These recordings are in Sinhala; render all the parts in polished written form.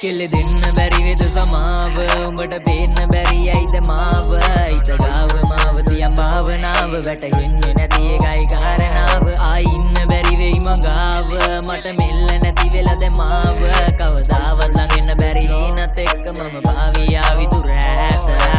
කෙල්ලෙ දෙන්න බැරි වෙද සමාව උඹට පේන්න බැරි ඇයිද මාව හිත ගාව මාව තියන් භාවනාව වැටහෙන්නේ නැති එකයි කාරණාව ආයි ඉන්න බැරි වෙයි මගාව මට මෙල්ල නැති වෙලද මාව කවදාවත් ළඟ එන්න බැරි හිනත් එක්ක මම භාවියා විතුර ඇත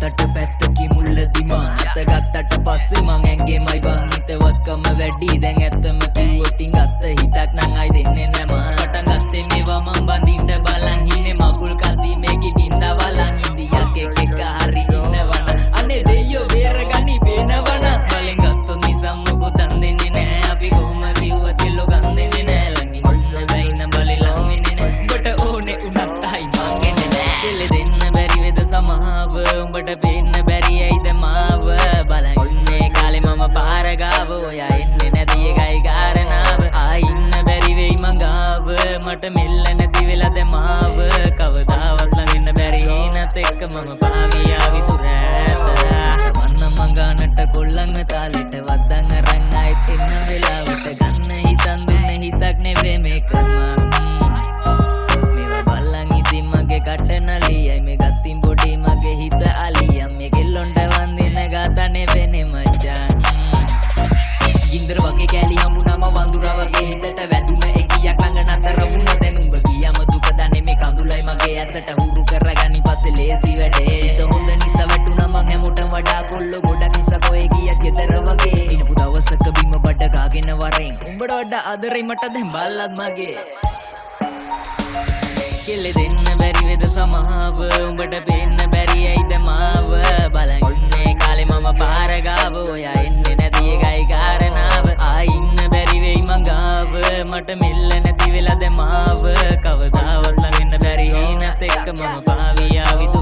ගත්තට පැත්තකි මුල්ලදි මං අත ගත්තට පස්සේ මං ඇඟේමයි බං හිතවත්කම වැඩි දැන් ඇත්තම කිව්වොතින් ගත්ත හිතක් නං අයි දෙන්නේ නෑ මං පටන් ගත්තේ මේවා මං බඳින්න බලන් හිනේ මගුල් කද්දි මේකි බින්දා වලන් ඉන්දියක් එක හරි ඉන්නවන අනේ දෙයියෝ බේරගනි පේනවන බලෙන් ගත්තොත් නිසම් මොකොතන් දෙන්නේ නෑ අපි කොහොම කිව්වත් එල්ලෝ ගන්න දෙන්නේ නෑ ළඟින් ඉන්න බැයි නම් බලේ ලම් වෙන්නේ නෑ උඹට ඕනේ උනත් අයි මං එන්නේ නෑ කෙල්ල දෙන්න බැරි වෙද සමාව උඹට පේන්න බැරි ඇයිද මාව බලන් ඉන්නේ කාලේ මම පාර ගාව ඔයා එන්නේ නැති එකයි කාරණාව ආයි ඉන්න බැරි වෙයි මගාව මට මෙල්ල නැති වෙලද මාව කවදාවත් ළඟ එන්න බැරි හිනත් එක්ක මම පාවියා විතුර ඇත මන්න මගානට කොල්ලන් තාලෙට වද්දන් අරන් ආයෙත් එන්න වෙලාවට ගන්න හිතන් දුන්න හිතක් නෙවෙයි මේක මේවා බලන් ඉතින් මගේ කට නලියයි මේ ගත්තින් බොඩි මගේ හිත අලියම් මේ කෙල්ලොන්ට වන්දින ගාතනේ වෙන්නේ මචං ගින්දර වගේ කැලි හම්බුනම වඳුරා වගේ හිතට වැදුන එකියක් ළඟ නතර වුණා දැන් උඹ ගියම දුක දන්නේ මේ කඳුලයි මගේ ඇසට හුරු කරගනි පස්සේ ලේසි වැඩේ හිත හොඳ නිසා වැටුණා මං හැමෝටම වඩා කොල්ලෝ ගොඩක් නිසා කොහෙ ගියත් ගෙදර වගේ ඉනපු දවසක බිම බඩ ගාගෙන වරෙන් උඹට වඩා ආදරේ මට දැන් බල්ලත් මගේ කෙල්ලෙ දෙන්න බැරි වෙද සමාව උඹට පේන්න බැරි ඇයිද මාව බලන් ඉන්නේ කාලේ මම පාර ගාව ඔයා එන්නේ නැති එකයි කාරණාව ආයි ඉන්න බැරි වෙයි මගාව මට මෙල්ල නැති වෙලද මාව කවදාවත් ළඟ එන්න බැරි හිනත් එක්ක මම පාවියා විතු